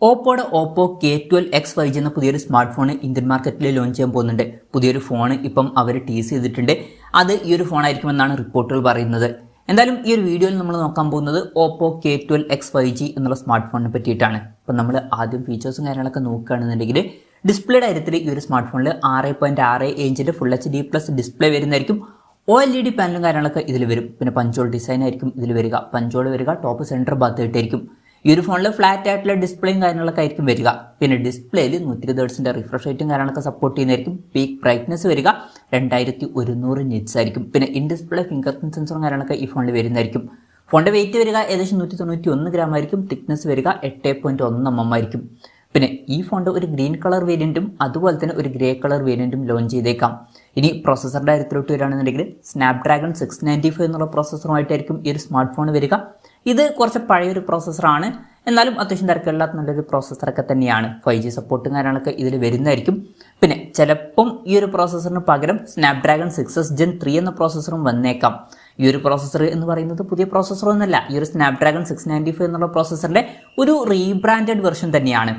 Oppo K12X 5G എന്ന പുതിയൊരു smart phone Indian മാർക്കറ്റിൽ ലോഞ്ച് ചെയ്യാൻ പോകുന്നുണ്ട്. പുതിയൊരു ഫോൺ ഇപ്പം അവർ ടീസ് ചെയ്തിട്ടുണ്ട്. അത് ഈ ഒരു ഫോൺ ആയിരിക്കുമെന്നാണ് റിപ്പോർട്ടുകൾ പറയുന്നത്. എന്തായാലും ഈ ഒരു വീഡിയോയിൽ നമ്മൾ നോക്കാൻ പോകുന്നത് ഓപ്പോ K12X 5G എന്നുള്ള സ്മാർട്ട് ഫോണിനെ പറ്റിയിട്ടാണ്. അപ്പം നമ്മൾ ആദ്യം ഫീച്ചേഴ്സും കാര്യങ്ങളൊക്കെ നോക്കുകയാണെന്നുണ്ടെങ്കിൽ ഡിസ്പ്ലേയുടെ കാര്യത്തിൽ ഈ ഒരു സ്മാർട്ട് ഫോണിൽ 6.6 ഇഞ്ചിൻ്റെ ഫുൾ HD+ ഡിസ്പ്ലേ വരുന്നതായിരിക്കും. OLED പാനലും കാര്യങ്ങളൊക്കെ ഇതിൽ വരും. പിന്നെ പഞ്ചോൾ ഡിസൈൻ ആയിരിക്കും ഇതിൽ വരിക. പഞ്ചോൾ വരിക ടോപ്പ് സെൻറ്റർ ഭാഗത്തായിട്ടായിരിക്കും. ഈ ഒരു ഫോണിൽ ഫ്ലാറ്റ് ആയിട്ടുള്ള ഡിസ്പ്ലേയും കാര്യങ്ങളൊക്കെ ആയിരിക്കും വരിക. പിന്നെ ഡിസ്പ്ലേയിൽ 120 ഹെർട്സിൻ്റെ റിഫ്രഷ് റേറ്റും കാര്യങ്ങളൊക്കെ സപ്പോർട്ട് ചെയ്യുന്നതായിരിക്കും. പീക്ക് ബ്രൈറ്റ്നസ് വരിക 2100 നിറ്റ്സ് ആയിരിക്കും. പിന്നെ ഇൻ ഡിസ്പ്ലേ ഫിംഗർ പ്രിന്റ് സെൻസറും കാര്യങ്ങളൊക്കെ ഈ ഫോണിൽ വരുന്നതായിരിക്കും. ഫോണിൻ്റെ വെയിറ്റ് വരിക ഏകദേശം 191 ഗ്രാം ആയിരിക്കും. തിക്നെസ് വരിക 8.1 mm ആയിരിക്കും. പിന്നെ ഈ ഫോണിൻ്റെ ഒരു ഗ്രീൻ കളർ വേരിയൻറ്റും അതുപോലെ തന്നെ ഒരു ഗ്രേ കളർ വേരിയൻറ്റും ലോഞ്ച് ചെയ്തേക്കാം. ഇനി പ്രോസസ്സറുടെ കാര്യത്തിലോട്ട് വരികയാണെന്നുണ്ടെങ്കിൽ സ്നാപ്ഡ്രാഗൺ 695 എന്നുള്ള പ്രോസസ്സറുമായിട്ടായിരിക്കും ഈ ഒരു സ്മാർട്ട് ഫോൺ വരിക. ഇത് കുറച്ച് പഴയൊരു പ്രോസസ്സറാണ്, എന്നാലും അത്യാവശ്യം തിരക്കില്ലാത്ത നല്ലൊരു പ്രോസസ്സറൊക്കെ തന്നെയാണ്. 5G സപ്പോർട്ടും കാര്യങ്ങളൊക്കെ ഇതിൽ വരുന്നതായിരിക്കും. പിന്നെ ചിലപ്പം ഈ ഒരു പ്രോസസ്സറിന് പകരം സ്നാപ്ഡ്രാഗൺ 6s Gen 3 എന്ന പ്രോസസ്സറും വന്നേക്കാം. ഈ ഒരു പ്രോസസ്സർ എന്ന് പറയുന്നത് പുതിയ പ്രോസസ്സറൊന്നുമല്ല. ഈ ഒരു സ്നാപ്ഡ്രാഗൺ 695 എന്നുള്ള പ്രോസസ്സറിൻ്റെ ഒരു റീബ്രാൻഡഡ് വെർഷൻ തന്നെയാണ്.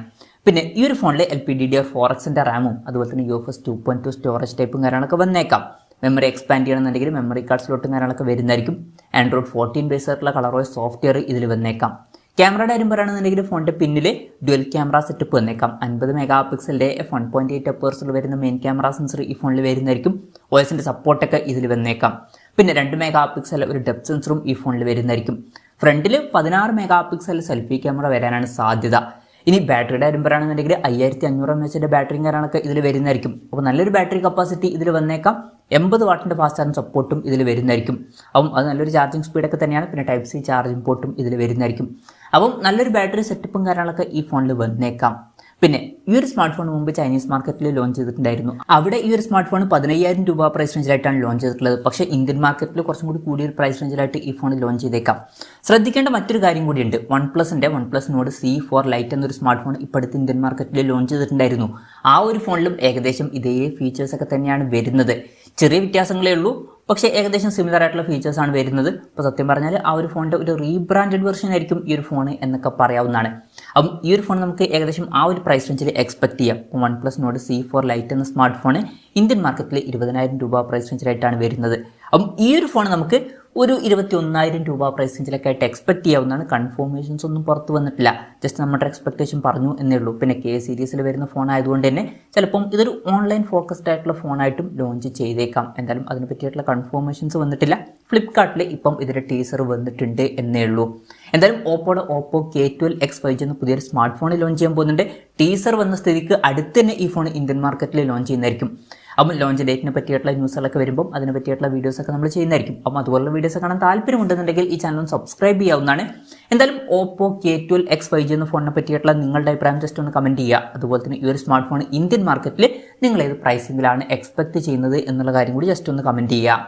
പിന്നെ ഈ ഒരു ഫോണിൽ LPDDR4Xൻ്റെ റാമും അതുപോലെ തന്നെ UFS 2.2 സ്റ്റോറേജ് ടൈപ്പും കാര്യങ്ങളൊക്കെ വന്നേക്കാം. മെമ്മറി എക്സ്പാൻഡ് ചെയ്യണമെന്നുണ്ടെങ്കിൽ മെമ്മറി കാർഡ് സ്ലോട്ടും കാര്യങ്ങളൊക്കെ വരുന്നതായിരിക്കും. Android 14 ബേസ് ആയിട്ടുള്ള കളറോസ് സോഫ്റ്റ്വെയർ ഇതിൽ വന്നേക്കാം. ക്യാമറയുടെ കാര്യം പറയുകയാണെന്നുണ്ടെങ്കിൽ ഫോണിൻ്റെ പിന്നിൽ ഡ്യുവൽ ക്യാമറ സെറ്റപ്പ് വന്നേക്കാം. 50 മെഗാ പിക്സലിൻ്റെ f1.8 അപ്പേഴ്സിൽ വരുന്ന മെയിൻ ക്യാമറ സെൻസർ ഈ ഫോണിൽ വരുന്നതായിരിക്കും. OSൻ്റെ സപ്പോർട്ടൊക്കെ ഇതിൽ വന്നേക്കാം. പിന്നെ 2 മെഗാ പിക്സൽ ഒരു ഡെപ്ത് സെൻസറും ഈ ഫോണിൽ വരുന്നതായിരിക്കും. ഫ്രണ്ടിൽ 16 മെഗാ പിക്സൽ സെൽഫി ക്യാമറ വരാനാണ് സാധ്യത. ഇനി ബാറ്ററിയുടെ കാര്യം പറയുകയാണെന്നുണ്ടെങ്കിൽ 5500 mAh ബാറ്ററിയും കാര്യങ്ങളൊക്കെ ഇതിൽ വരുന്നതായിരിക്കും. അപ്പോൾ നല്ലൊരു ബാറ്ററി കപ്പാസിറ്റി ഇതിൽ വന്നേക്കാം. 80 വാട്ടിൻ്റെ ഫാസ്റ്റ് ചാർജിങ് സപ്പോർട്ടും ഇതിൽ വരുന്നതായിരിക്കും. അപ്പം അത് നല്ലൊരു ചാർജിങ് സ്പീഡൊക്കെ തന്നെയാണ്. പിന്നെ Type C ചാർജിങ് പോർട്ടും ഇതിൽ വരുന്നതായിരിക്കും. അപ്പം നല്ലൊരു ബാറ്ററി സെറ്റപ്പും കാര്യങ്ങളൊക്കെ ഈ ഫോണിൽ വന്നേക്കാം. പിന്നെ ഈ ഒരു സ്മാർട്ട് ഫോൺ മുമ്പ് ചൈനീസ് മാർക്കറ്റിൽ ലോഞ്ച് ചെയ്തിട്ടുണ്ടായിരുന്നു. അവിടെ ഈ ഒരു സ്മാർട്ട് ഫോൺ 15000 രൂപ പ്രൈസ് റേഞ്ചിലായിട്ടാണ് ലോഞ്ച് ചെയ്തിട്ടുള്ളത്. പക്ഷേ ഇന്ത്യൻ മാർക്കറ്റിൽ കുറച്ചും കൂടി കൂടിയൊരു പ്രൈസ് റേഞ്ചിലായിട്ട് ഈ ഫോൺ ലോഞ്ച് ചെയ്തേക്കാം. ശ്രദ്ധിക്കേണ്ട മറ്റൊരു കാര്യം കൂടിയുണ്ട്. OnePlus Nord C4 Lite എന്നൊരു സ്മാർട്ട് ഫോൺ ഇപ്പോഴത്തെ ഇന്ത്യൻ മാർക്കറ്റിൽ ലോഞ്ച് ചെയ്തിട്ടുണ്ടായിരുന്നു. ആ ഒരു ഫോണിലും ഏകദേശം ഇതേ ഫീച്ചേഴ്സൊക്കെ തന്നെയാണ് വരുന്നത്. ചെറിയ വ്യത്യാസങ്ങളേ ഉള്ളൂ, പക്ഷേ ഏകദേശം സിമിലർ ആയിട്ടുള്ള ഫീച്ചേഴ്സാണ് വരുന്നത്. അപ്പോൾ സത്യം പറഞ്ഞാൽ ആ ഒരു ഫോണിൻ്റെ ഒരു റീബ്രാൻഡഡ് വെർഷൻ ആയിരിക്കും ഈ ഒരു ഫോൺ എന്നൊക്കെ പറയാവുന്നതാണ്. അപ്പം ഈ ഒരു ഫോൺ നമുക്ക് ഏകദേശം ആ ഒരു പ്രൈസ് റേഞ്ചിൽ എക്സ്പെക്ട് ചെയ്യാം. OnePlus Nord C4 Lite എന്ന സ്മാർട്ട് ഫോൺ ഇന്ത്യൻ മാർക്കറ്റിൽ 20000 രൂപ പ്രൈസ് റേഞ്ചിലായിട്ടാണ് വരുന്നത്. അപ്പം ഈ ഒരു ഫോൺ നമുക്ക് ഒരു 21000 രൂപ പ്രൈസ് റേഞ്ചിലൊക്കെ ആയിട്ട് എക്സ്പെക്ട് ചെയ്യാവുന്നതാണ്. കൺഫർമേഷൻസ് ഒന്നും പുറത്ത് വന്നിട്ടില്ല, ജസ്റ്റ് നമ്മുടെ എക്സ്പെക്ടേഷൻ പറഞ്ഞു എന്നേ ഉള്ളൂ. പിന്നെ K സീരീസിൽ വരുന്ന ഫോൺ ആയതുകൊണ്ട് തന്നെ ചിലപ്പം ഇതൊരു ഓൺലൈൻ ഫോക്കസ്ഡ് ആയിട്ടുള്ള ഫോണായിട്ടും ലോഞ്ച് ചെയ്തേക്കാം. എന്തായാലും അതിനെ പറ്റിയിട്ടുള്ള കൺഫർമേഷൻസ് വന്നിട്ടില്ല. ഫ്ലിപ്കാർട്ടിൽ ഇപ്പം ഇതിൻ്റെ ടീസർ വന്നിട്ടുണ്ട് എന്നേ ഉള്ളൂ. എന്തായാലും ഓപ്പോ K12X 5G എന്ന പുതിയൊരു സ്മാർട്ട് ഫോൺ ലോഞ്ച് ചെയ്യാൻ പോകുന്നുണ്ട്. ടീസർ വന്ന സ്ഥിതിക്ക് അടുത്ത് തന്നെ ഈ ഫോൺ ഇന്ത്യൻ മാർക്കറ്റിൽ ലോഞ്ച് ചെയ്യുന്നതായിരിക്കും. അപ്പം ലോഞ്ച് ഡേറ്റിനെ പറ്റിയിട്ടുള്ള ന്യൂസുകളൊക്കെ വരുമ്പോൾ അതിനെ പറ്റിയിട്ടുള്ള വീഡിയോസൊക്കെ നമ്മൾ ചെയ്യുന്നതായിരിക്കും. അപ്പം അതുപോലുള്ള വീഡിയോസ് കാണാൻ താല്പര്യമുണ്ടെന്നുണ്ടെങ്കിൽ ഈ ചാനൽ സബ്സ്ക്രൈബ് ചെയ്യാവുന്നതാണ്. എന്തായാലും ഓപ്പോ K12X 5G എന്ന ഫോണിനെ പറ്റിയിട്ടുള്ള നിങ്ങളുടെ അഭിപ്രായം ജസ്റ്റ് ഒന്ന് കമൻറ്റ് ചെയ്യുക. അതുപോലെ തന്നെ ഈ ഒരു സ്മാർട്ട് ഫോൺ ഇന്ത്യൻ മാർക്കറ്റിൽ നിങ്ങൾ ഏത് പ്രൈസിങ്ങിലാണ് എക്സ്പെക്ട് ചെയ്യുന്നത് എന്നുള്ള കാര്യം കൂടി ജസ്റ്റ് ഒന്ന് കമൻറ്റ് ചെയ്യുക.